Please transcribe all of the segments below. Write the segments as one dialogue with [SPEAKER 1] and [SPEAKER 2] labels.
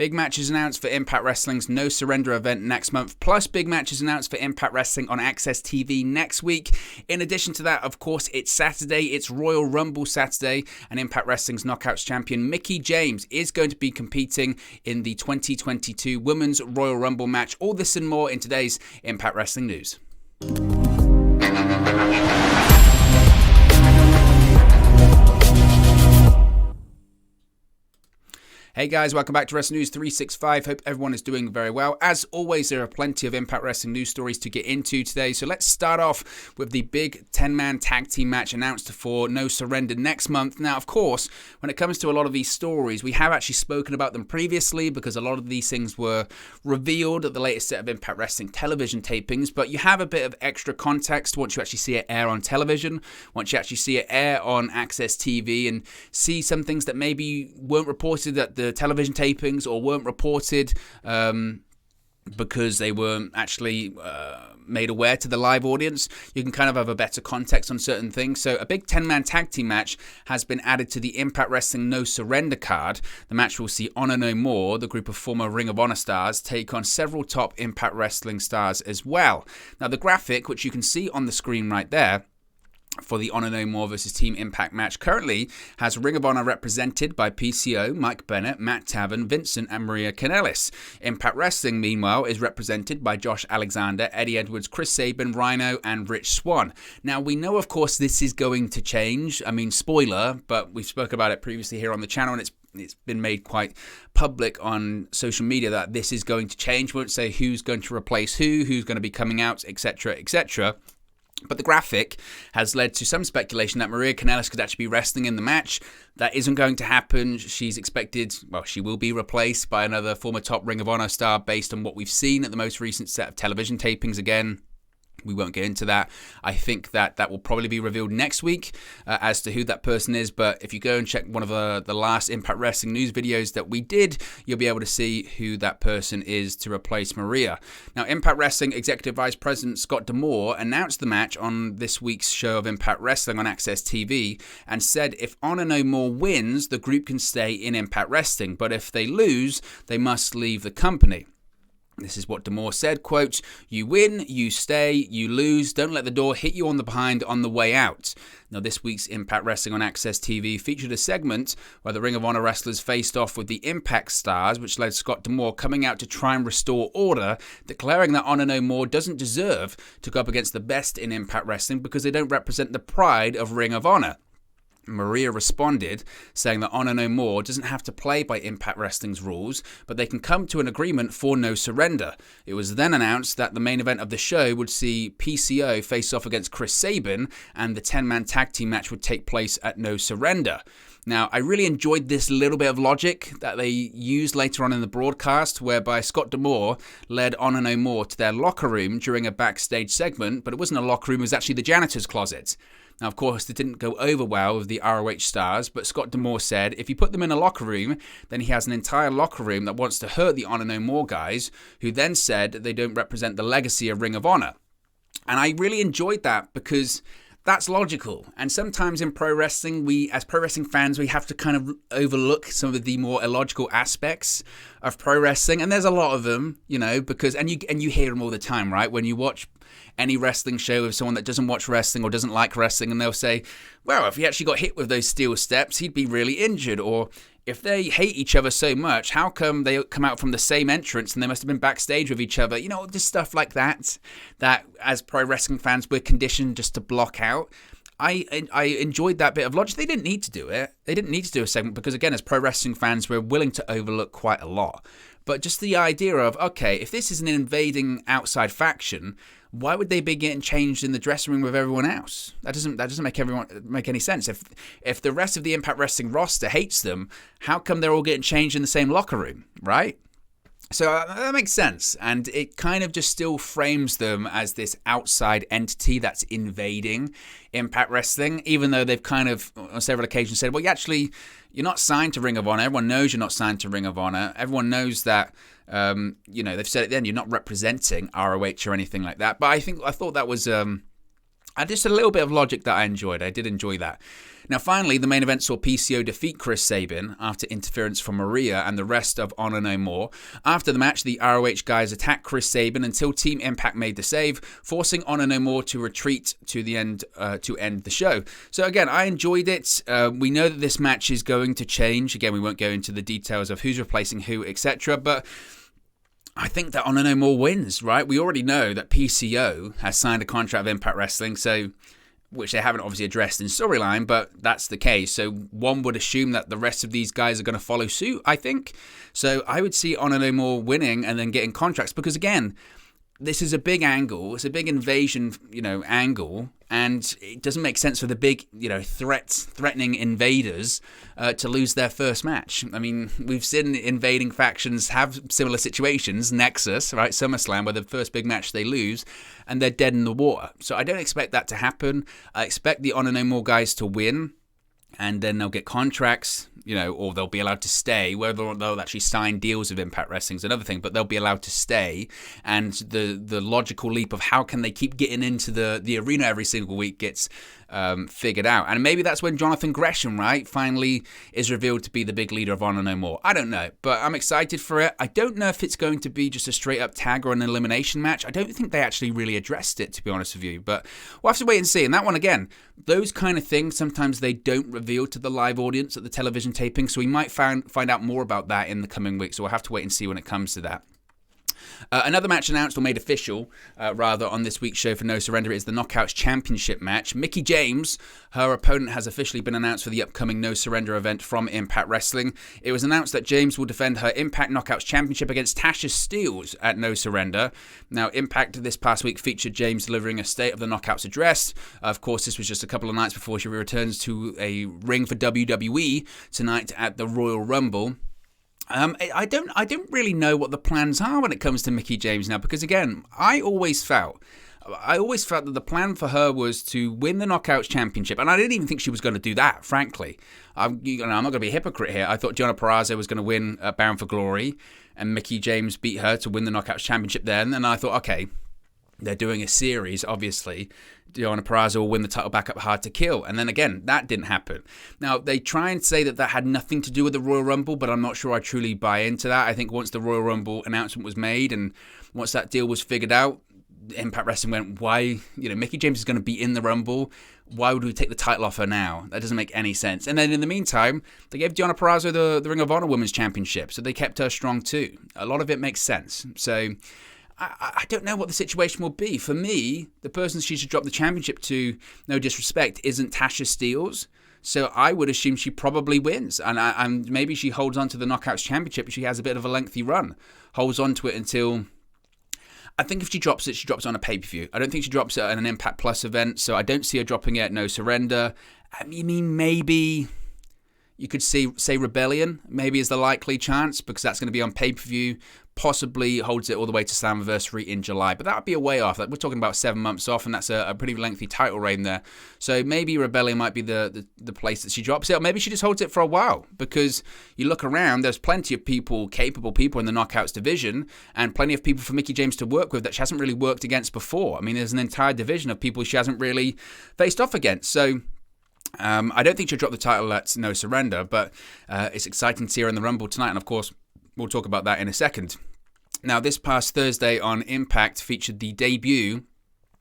[SPEAKER 1] Big matches announced for Impact Wrestling's No Surrender event next month, plus big matches announced for Impact Wrestling on Access TV next week. In addition to that, of course, it's Saturday, it's Royal Rumble Saturday, and Impact Wrestling's Knockouts champion Mickie James is going to be competing in the 2022 Women's Royal Rumble match. All this and more in today's Impact Wrestling news. Hey guys, welcome back to Wrestling News 365. Hope everyone is doing very well. As always, there are plenty of Impact Wrestling news stories to get into today. So let's start off with the big 10-man tag team match announced for No Surrender next month. Now, of course, when it comes to a lot of these stories, we have actually spoken about them previously because a lot of these things were revealed at the latest set of Impact Wrestling television tapings. But you have a bit of extra context once you actually see it air on television, once you actually see it air on Access TV and see some things that maybe weren't reported at the television tapings or weren't reported because they weren't actually made aware to the live audience. You can kind of have a better context on certain things. So a big 10-man tag team match has been added to the Impact Wrestling No Surrender card. The match will see Honor No More, the group of former Ring of Honor stars, take on several top Impact Wrestling stars as well. Now the graphic, which you can see on the screen right there, for the Honor No More versus Team Impact match currently has Ring of Honor represented by PCO, Mike Bennett, Matt Taven, Vincent, and Maria Kanellis. Impact Wrestling, meanwhile, is represented by Josh Alexander, Eddie Edwards, Chris Sabin, Rhino, and Rich Swann. Now, we know, of course, this is going to change. I mean, spoiler, but we've spoken about it previously here on the channel, and it's been made quite public on social media that this is going to change. We won't say who's going to replace who's going to be coming out, etc., etc., but the graphic has led to some speculation that Maria Kanellis could actually be wrestling in the match. That isn't going to happen. She's expected, well, she will be replaced by another former top Ring of Honor star based on what we've seen at the most recent set of television tapings. Again, we won't get into that. I think that will probably be revealed next week as to who that person is. But if you go and check one of the last Impact Wrestling news videos that we did, you'll be able to see who that person is to replace Maria. Now, Impact Wrestling Executive Vice President Scott D'Amore announced the match on this week's show of Impact Wrestling on Access TV and said if Honor No More wins, the group can stay in Impact Wrestling. But if they lose, they must leave the company. This is what D'Amore said, quote, "You win, you stay, you lose. Don't let the door hit you on the behind on the way out." Now, this week's Impact Wrestling on Access TV featured a segment where the Ring of Honor wrestlers faced off with the Impact stars, which led Scott D'Amore coming out to try and restore order, declaring that Honor No More doesn't deserve to go up against the best in Impact Wrestling because they don't represent the pride of Ring of Honor. Maria responded, saying that Honor No More doesn't have to play by Impact Wrestling's rules, but they can come to an agreement for No Surrender. It was then announced that the main event of the show would see PCO face off against Chris Sabin, and the 10-man tag team match would take place at No Surrender. Now, I really enjoyed this little bit of logic that they used later on in the broadcast, whereby Scott D'Amore led Honor No More to their locker room during a backstage segment, but it wasn't a locker room, it was actually the janitor's closet. Now, of course, it didn't go over well with the ROH stars, but Scott D'Amore said if you put them in a locker room, then he has an entire locker room that wants to hurt the Honor No More guys, who then said they don't represent the legacy of Ring of Honor. And I really enjoyed that because that's logical. And sometimes in pro wrestling, we, as pro wrestling fans, we have to kind of overlook some of the more illogical aspects of pro wrestling. And there's a lot of them, you know, because, and you hear them all the time, right? When you watch any wrestling show with someone that doesn't watch wrestling or doesn't like wrestling, and they'll say, well, if he actually got hit with those steel steps, he'd be really injured. Or if they hate each other so much, how come they come out from the same entrance and they must have been backstage with each other? You know, just stuff like that as pro wrestling fans, we're conditioned just to block out. I enjoyed that bit of logic. They didn't need to do it. They didn't need to do a segment because, again, as pro wrestling fans, we're willing to overlook quite a lot. But just the idea of, okay, if this is an invading outside faction, why would they be getting changed in the dressing room with everyone else? That doesn't make any sense. If the rest of the Impact Wrestling roster hates them, how come they're all getting changed in the same locker room, right? So that makes sense, and it kind of just still frames them as this outside entity that's invading Impact Wrestling, even though they've kind of on several occasions said, well, you're not signed to Ring of Honor. Everyone knows you're not signed to Ring of Honor. Everyone knows that, they've said it then, you're not representing ROH or anything like that. But I thought that was And just a little bit of logic that I enjoyed. I did enjoy that. Now, finally, the main event saw PCO defeat Chris Sabin after interference from Maria and the rest of Honor No More. After the match, the ROH guys attacked Chris Sabin until Team Impact made the save, forcing Honor No More to retreat to the end to end the show. So again, I enjoyed it. We know that this match is going to change. Again, we won't go into the details of who's replacing who, etc. But I think that Honor No More wins, right? We already know that PCO has signed a contract with Impact Wrestling, so which they haven't obviously addressed in storyline, but that's the case. So one would assume that the rest of these guys are going to follow suit, I think. So I would see Honor No More winning and then getting contracts, because again, this is a big angle. It's a big invasion, angle, and it doesn't make sense for the big, threatening invaders to lose their first match. I mean, we've seen invading factions have similar situations. Nexus, right, SummerSlam, where the first big match they lose, and they're dead in the water. So I don't expect that to happen. I expect the Honor No More guys to win, and then they'll get contracts, or they'll be allowed to stay. Whether they'll actually sign deals with Impact Wrestling is another thing, but they'll be allowed to stay. And the logical leap of how can they keep getting into the arena every single week gets figured out. And maybe that's when Jonathan Gresham, right, finally is revealed to be the big leader of Honor No More. I don't know, but I'm excited for it. I don't know if it's going to be just a straight up tag or an elimination match. I don't think they actually really addressed it, to be honest with you, but we'll have to wait and see. And that one, again, those kind of things, sometimes they don't reveal to the live audience at the television taping, so we might find out more about that in the coming weeks, so we'll have to wait and see when it comes to that. Another match announced or made official, on this week's show for No Surrender is the Knockouts Championship match. Mickie James, her opponent, has officially been announced for the upcoming No Surrender event from Impact Wrestling. It was announced that James will defend her Impact Knockouts Championship against Tasha Steelz at No Surrender. Now, Impact this past week featured James delivering a State of the Knockouts address. Of course, this was just a couple of nights before she returns to a ring for WWE tonight at the Royal Rumble. I don't really know what the plans are when it comes to Mickie James now, because again, I always felt that the plan for her was to win the Knockouts Championship, and I didn't even think she was going to do that, frankly. I'm not going to be a hypocrite here. I thought Gianna Purrazzo was going to win Bound for Glory, and Mickie James beat her to win the Knockouts Championship then, and I thought, okay, they're doing a series, obviously. Gianna Purrazzo will win the title back up Hard to Kill. And then again, that didn't happen. Now, they try and say that had nothing to do with the Royal Rumble, but I'm not sure I truly buy into that. I think once the Royal Rumble announcement was made and once that deal was figured out, Impact Wrestling went, why, Mickie James is going to be in the Rumble. Why would we take the title off her now? That doesn't make any sense. And then in the meantime, they gave Gianna Purrazzo the Ring of Honor Women's Championship, so they kept her strong too. A lot of it makes sense. So I don't know what the situation will be. For me, the person she should drop the championship to, no disrespect, isn't Tasha Steelz. So I would assume she probably wins. And maybe she holds on to the Knockouts Championship. She has a bit of a lengthy run. Holds on to it until... I think if she drops it on a pay-per-view. I don't think she drops it at an Impact Plus event. So I don't see her dropping it at No Surrender. I mean, maybe... You could say Rebellion, maybe is the likely chance, because that's going to be on pay-per-view, possibly holds it all the way to Slammiversary in July. But that would be a way off. We're talking about 7 months off, and that's a pretty lengthy title reign there. So maybe Rebellion might be the place that she drops it, or maybe she just holds it for a while, because you look around, there's plenty of capable people in the Knockouts division, and plenty of people for Mickie James to work with that she hasn't really worked against before. I mean, there's an entire division of people she hasn't really faced off against. So... I don't think she'll drop the title at No Surrender, but it's exciting to see her in the Rumble tonight, and of course, we'll talk about that in a second. Now, this past Thursday on Impact featured the debut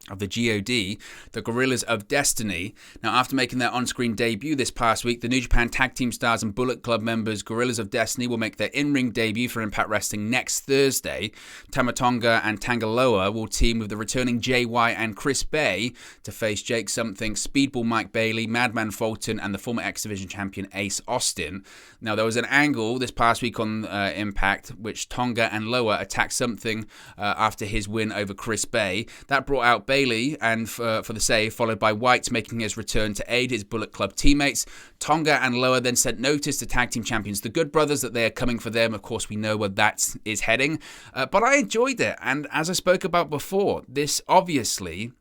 [SPEAKER 1] of the GOD, the Gorillas of Destiny. Now, after making their on-screen debut this past week, the New Japan Tag Team Stars and Bullet Club members Gorillas of Destiny will make their in-ring debut for Impact Wrestling next Thursday. Tama Tonga and Tangaloa will team with the returning JY and Chris Bay to face Jake Something, Speedball Mike Bailey, Madman Fulton, and the former X Division champion Ace Austin. Now, there was an angle this past week on Impact, which Tonga and Loa attacked Something after his win over Chris Bay. That brought out Bailey and for the save, followed by White making his return to aid his Bullet Club teammates. Tonga and Loa then sent notice to tag team champions the Good Brothers that they are coming for them. Of course, we know where that is heading, but I enjoyed it, and as I spoke about before, this obviously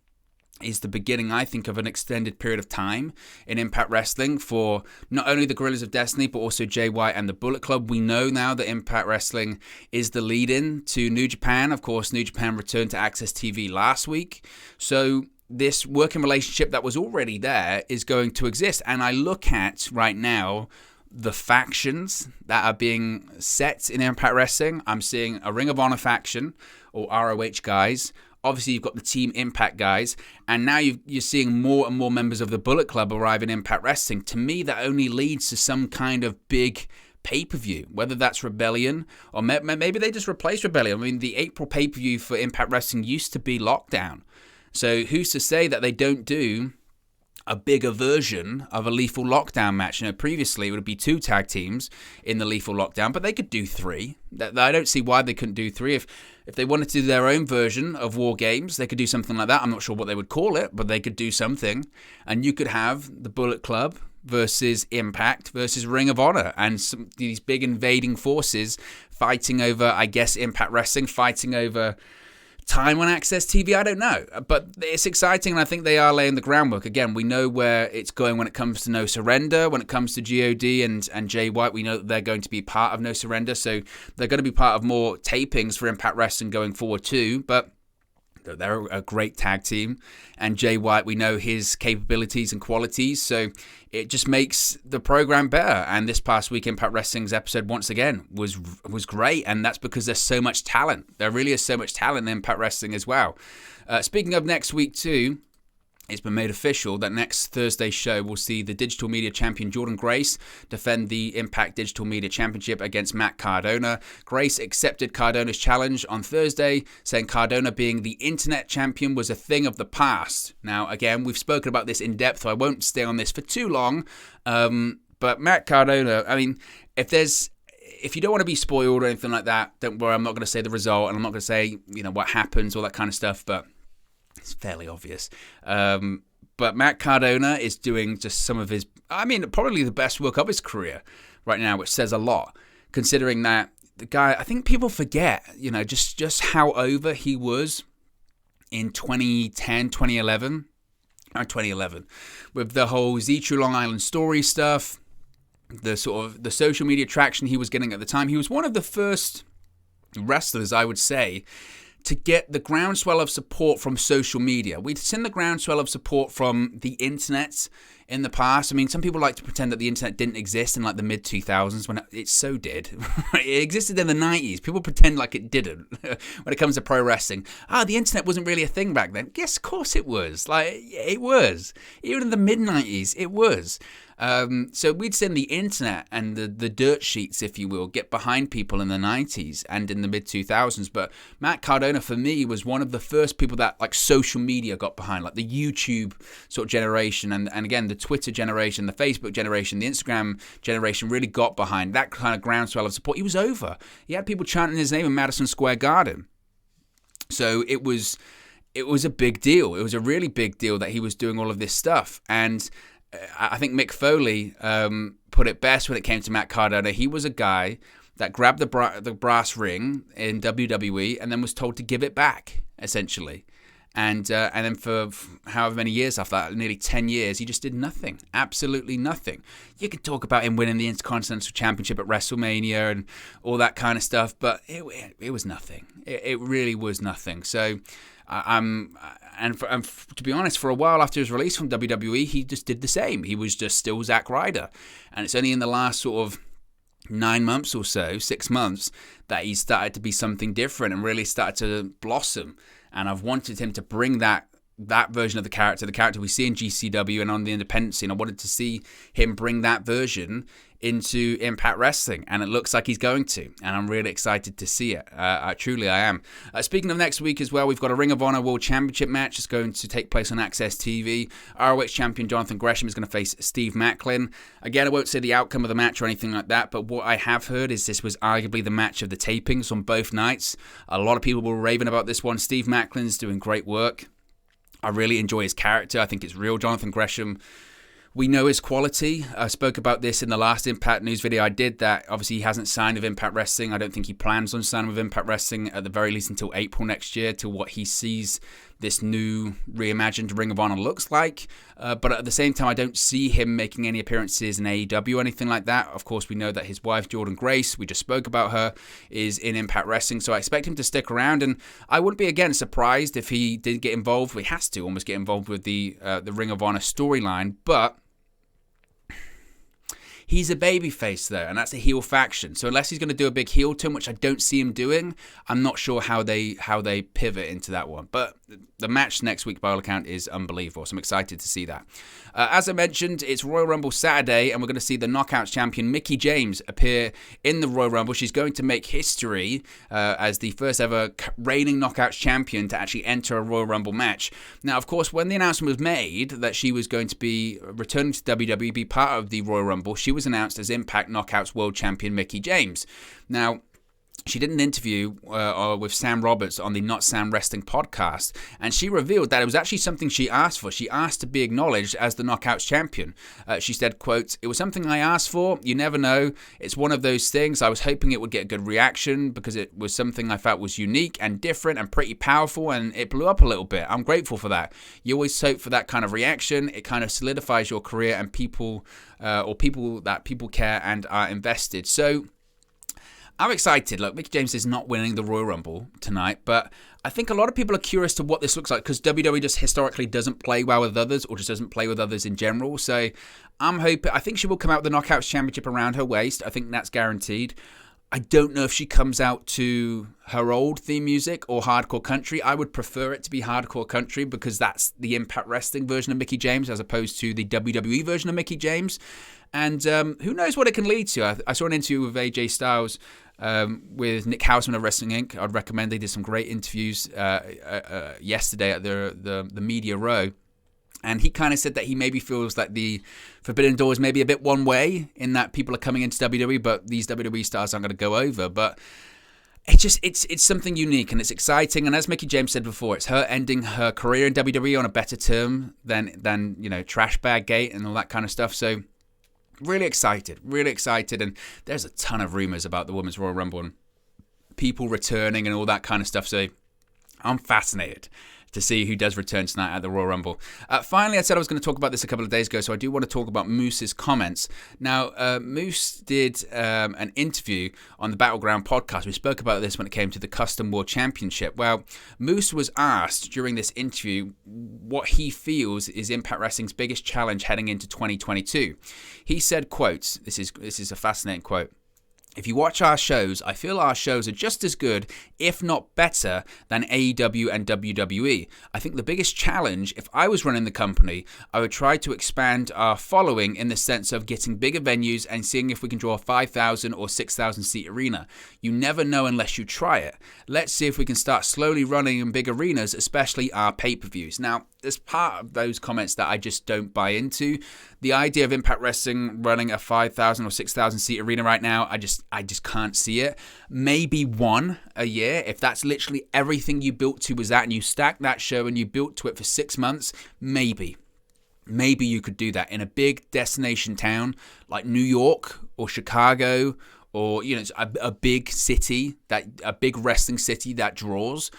[SPEAKER 1] is the beginning, I think, of an extended period of time in Impact Wrestling for not only the Gorillas of Destiny, but also JY and the Bullet Club. We know now that Impact Wrestling is the lead-in to New Japan. Of course, New Japan returned to Access TV last week. So this working relationship that was already there is going to exist. And I look at right now the factions that are being set in Impact Wrestling. I'm seeing a Ring of Honor faction, or ROH guys. Obviously, you've got the Team Impact guys, and now you're seeing more and more members of the Bullet Club arrive in Impact Wrestling. To me, that only leads to some kind of big pay-per-view, whether that's Rebellion, or maybe they just replace Rebellion. I mean, the April pay-per-view for Impact Wrestling used to be Lockdown. So who's to say that they don't do a bigger version of a Lethal Lockdown match? Previously it would be 2 tag teams in the Lethal Lockdown, but they could do 3. I don't see why they couldn't do 3. If they wanted to do their own version of War Games, they could do something like that. I'm not sure what they would call it, but they could do something. And you could have the Bullet Club versus Impact versus Ring of Honor, and these big invading forces fighting over, I guess, Impact Wrestling, fighting over time on Access TV. I don't know, but it's exciting, and I think they are laying the groundwork. Again, we know where it's going when it comes to No Surrender, when it comes to GOD and Jay White. We know that they're going to be part of No Surrender, so they're going to be part of more tapings for Impact Wrestling going forward too. But they're a great tag team, and Jay White, we know his capabilities and qualities, so it just makes the program better. And this past week, Impact Wrestling's episode, once again, was great, and that's because there's so much talent. There really is so much talent in Impact Wrestling as well. Speaking of next week too, it's been made official that next Thursday's show will see the Digital Media Champion Jordan Grace defend the Impact Digital Media Championship against Matt Cardona. Grace accepted Cardona's challenge on Thursday, saying Cardona being the Internet Champion was a thing of the past. Now, again, we've spoken about this in depth, so I won't stay on this for too long. But Matt Cardona, I mean, if you don't want to be spoiled or anything like that, don't worry, I'm not going to say the result, and I'm not going to say, what happens, all that kind of stuff, but it's fairly obvious. But Matt Cardona is doing just some of his, probably the best work of his career right now, which says a lot, considering that the guy, I think people forget, just how over he was in 2010, 2011, with the whole Z True Long Island Story stuff, the sort of the social media traction he was getting at the time. He was one of the first wrestlers, I would say, to get the groundswell of support from social media. We'd seen the groundswell of support from the internet in the past. I mean, some people like to pretend that the internet didn't exist in like the mid-2000s when it so did. It existed in the 90s. People pretend like it didn't when it comes to pro wrestling. The internet wasn't really a thing back then. Yes, of course it was. It was. Even in the mid-90s, it was. So we'd seen the internet and the dirt sheets, if you will, get behind people in the 90s and in the mid-2000s. But Matt Cardona, for me, was one of the first people that social media got behind, like the YouTube sort of generation, and again, the Twitter generation, the Facebook generation, the Instagram generation really got behind that kind of groundswell of support. He was over. He had people chanting his name in Madison Square Garden. So it was a big deal. It was a really big deal that he was doing all of this stuff. And I think Mick Foley put it best when it came to Matt Cardona. He was a guy that grabbed the brass ring in WWE and then was told to give it back, essentially. And then for however many years after that, nearly 10 years, he just did nothing. Absolutely nothing. You could talk about him winning the Intercontinental Championship at WrestleMania and all that kind of stuff, but it was nothing. It really was nothing. So to be honest, for a while after his release from WWE, he just did the same. He was just still Zack Ryder. And it's only in the last sort of 9 months or so, 6 months, that he started to be something different and really started to blossom. And I've wanted him to bring that version of the character we see in GCW and on the independent scene. I wanted to see him bring that version into Impact Wrestling, and it looks like he's going to, and I'm really excited to see it. Truly I am. Speaking of next week as well, we've got a Ring of Honor World Championship match that's going to take place on Access TV. ROH champion Jonathan Gresham is going to face Steve Macklin. Again, I won't say the outcome of the match or anything like that, but what I have heard is this was arguably the match of the tapings on both nights. A lot of people were raving about this one. Steve Macklin's doing great work. I really enjoy his character. I think it's real. Jonathan Gresham, we know his quality. I spoke about this in the last Impact News video I did, that obviously he hasn't signed with Impact Wrestling. I don't think he plans on signing with Impact Wrestling, at the very least until April next year, till what he sees this new reimagined Ring of Honor looks like. But at the same time, I don't see him making any appearances in AEW or anything like that. Of course, we know that his wife, Jordan Grace, we just spoke about her, is in Impact Wrestling. So I expect him to stick around. And I wouldn't be, again, surprised if he did get involved. He has to almost get involved with the Ring of Honor storyline. But he's a babyface, though, and that's a heel faction. So unless he's going to do a big heel turn, which I don't see him doing, I'm not sure how they pivot into that one. But the match next week, by all account, is unbelievable. So I'm excited to see that. As I mentioned, it's Royal Rumble Saturday, and we're going to see the Knockouts champion, Mickie James, appear in the Royal Rumble. She's going to make history as the first ever reigning Knockouts champion to actually enter a Royal Rumble match. Now, of course, when the announcement was made that she was going to be returning to WWE, be part of the Royal Rumble, she was announced as Impact Knockouts World Champion Mickie James. Now, she did an interview with Sam Roberts on the Not Sam Wrestling podcast, and she revealed that it was actually something she asked for. She asked to be acknowledged as the Knockouts champion. She said, quote, "It was something I asked for. You never know. It's one of those things. I was hoping it would get a good reaction because it was something I felt was unique and different and pretty powerful, and it blew up a little bit. I'm grateful for that. You always hope for that kind of reaction. It kind of solidifies your career and people that people care and are invested." So I'm excited. Look, Mickie James is not winning the Royal Rumble tonight, but I think a lot of people are curious to what this looks like because WWE just historically doesn't play well with others or just doesn't play with others in general. So I think she will come out with the Knockouts Championship around her waist. I think that's guaranteed. I don't know if she comes out to her old theme music or hardcore country. I would prefer it to be hardcore country because that's the Impact Wrestling version of Mickie James as opposed to the WWE version of Mickie James. And who knows what it can lead to. I saw an interview with AJ Styles with Nick Hausman of Wrestling Inc. I'd recommend. They did some great interviews yesterday at the Media Row. And he kind of said that he maybe feels like the Forbidden Door is maybe a bit one way in that people are coming into WWE, but these WWE stars aren't going to go over. But it's something unique and it's exciting. And as Mickie James said before, it's her ending her career in WWE on a better term than Trash Bag Gate and all that kind of stuff. So really excited. And there's a ton of rumors about the Women's Royal Rumble and people returning and all that kind of stuff. So I'm fascinated to see who does return tonight at the Royal Rumble. Finally, I said I was going to talk about this a couple of days ago, so I do want to talk about Moose's comments. Now, Moose did an interview on the Battleground podcast. We spoke about this when it came to the Custom World Championship. Well, Moose was asked during this interview what he feels is Impact Wrestling's biggest challenge heading into 2022. He said, quote, this is a fascinating quote, "If you watch our shows, I feel our shows are just as good, if not better, than AEW and WWE. I think the biggest challenge, if I was running the company, I would try to expand our following in the sense of getting bigger venues and seeing if we can draw a 5,000 or 6,000 seat arena. You never know unless you try it. Let's see if we can start slowly running in big arenas, especially our pay-per-views." Now, there's part of those comments that I just don't buy into. The idea of Impact Wrestling running a 5,000 or 6,000 seat arena right now, I just can't see it. Maybe one a year, if that's literally everything you built to was that, and you stacked that show and you built to it for 6 months, maybe you could do that in a big destination town like New York or Chicago or a big city, a big wrestling city that draws.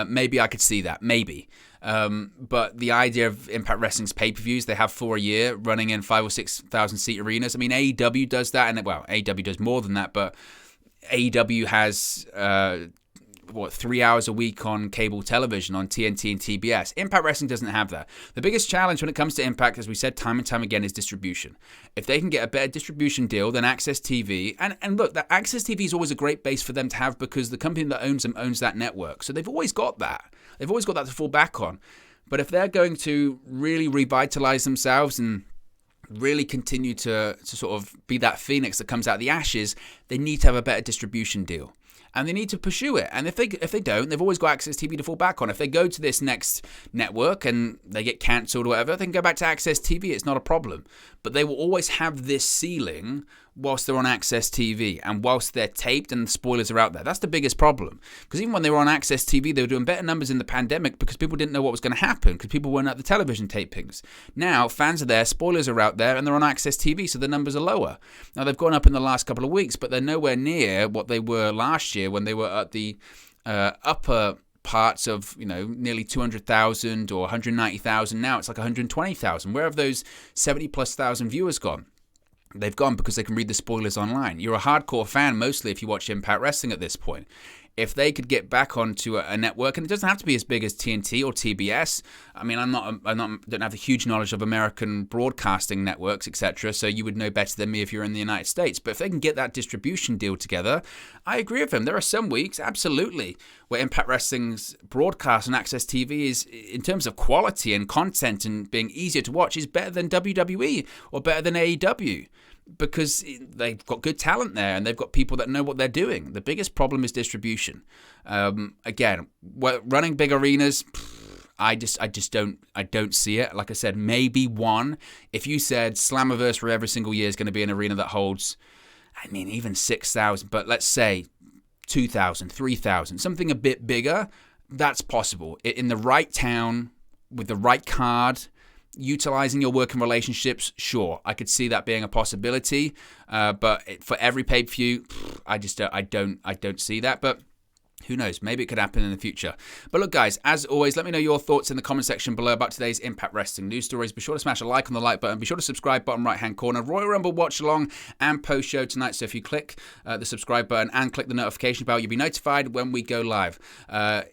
[SPEAKER 1] Maybe I could see that, maybe. But the idea of Impact Wrestling's pay-per-views, they have 4 a year running in 5,000 or 6,000 seat arenas. I mean, AEW does that, and AEW does more than that, but AEW has 3 hours a week on cable television on TNT and TBS. Impact Wrestling doesn't have that. The biggest challenge when it comes to Impact, as we said time and time again, is distribution. If they can get a better distribution deal than Access TV, and look, that Access TV is always a great base for them to have because the company that owns them owns that network. So they've always got that. They've always got that to fall back on. But if they're going to really revitalize themselves and really continue to sort of be that phoenix that comes out of the ashes, they need to have a better distribution deal. And they need to pursue it. And if they don't, they've always got Access TV to fall back on. If they go to this next network and they get cancelled or whatever, they can go back to Access TV. It's not a problem. But they will always have this ceiling whilst they're on Access TV and whilst they're taped and the spoilers are out there. That's the biggest problem. Because even when they were on Access TV, they were doing better numbers in the pandemic because people didn't know what was going to happen because people weren't at the television tapings. Now, fans are there, spoilers are out there, and they're on Access TV, so the numbers are lower. Now, they've gone up in the last couple of weeks, but they're nowhere near what they were last year when they were at the upper parts of, nearly 200,000 or 190,000. Now it's like 120,000. Where have those 70,000+ viewers gone? They've gone because they can read the spoilers online. You're a hardcore fan mostly if you watch Impact Wrestling at this point. If they could get back onto a network, and it doesn't have to be as big as TNT or TBS. I mean, I don't have a huge knowledge of American broadcasting networks, etc. So you would know better than me if you're in the United States. But if they can get that distribution deal together, I agree with them. There are some weeks, absolutely, where Impact Wrestling's broadcast and Access TV is, in terms of quality and content and being easier to watch, is better than WWE or better than AEW. Because they've got good talent there and they've got people that know what they're doing. The biggest problem is distribution. Again, running big arenas, I don't see it. Like I said, maybe one. If you said Slammiversary every single year is going to be an arena that holds, even 6,000, but let's say 2,000, 3,000, something a bit bigger, that's possible. In the right town, with the right card, utilizing your working relationships, sure, I could see that being a possibility. But for every pay-per-view, I don't see that. But who knows? Maybe it could happen in the future. But look, guys, as always, let me know your thoughts in the comment section below about today's Impact Wrestling news stories. Be sure to smash a like on the like button. Be sure to subscribe, bottom right-hand corner. Royal Rumble watch along and post-show tonight. So if you click the subscribe button and click the notification bell, you'll be notified when we go live.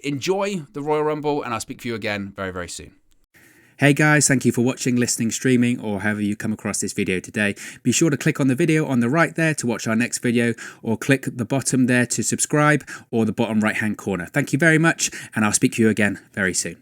[SPEAKER 1] Enjoy the Royal Rumble, and I'll speak to you again very, very soon.
[SPEAKER 2] Hey guys, thank you for watching, listening, streaming, or however you come across this video today. Be sure to click on the video on the right there to watch our next video, or click the bottom there to subscribe, or the bottom right hand corner. Thank you very much, and I'll speak to you again very soon.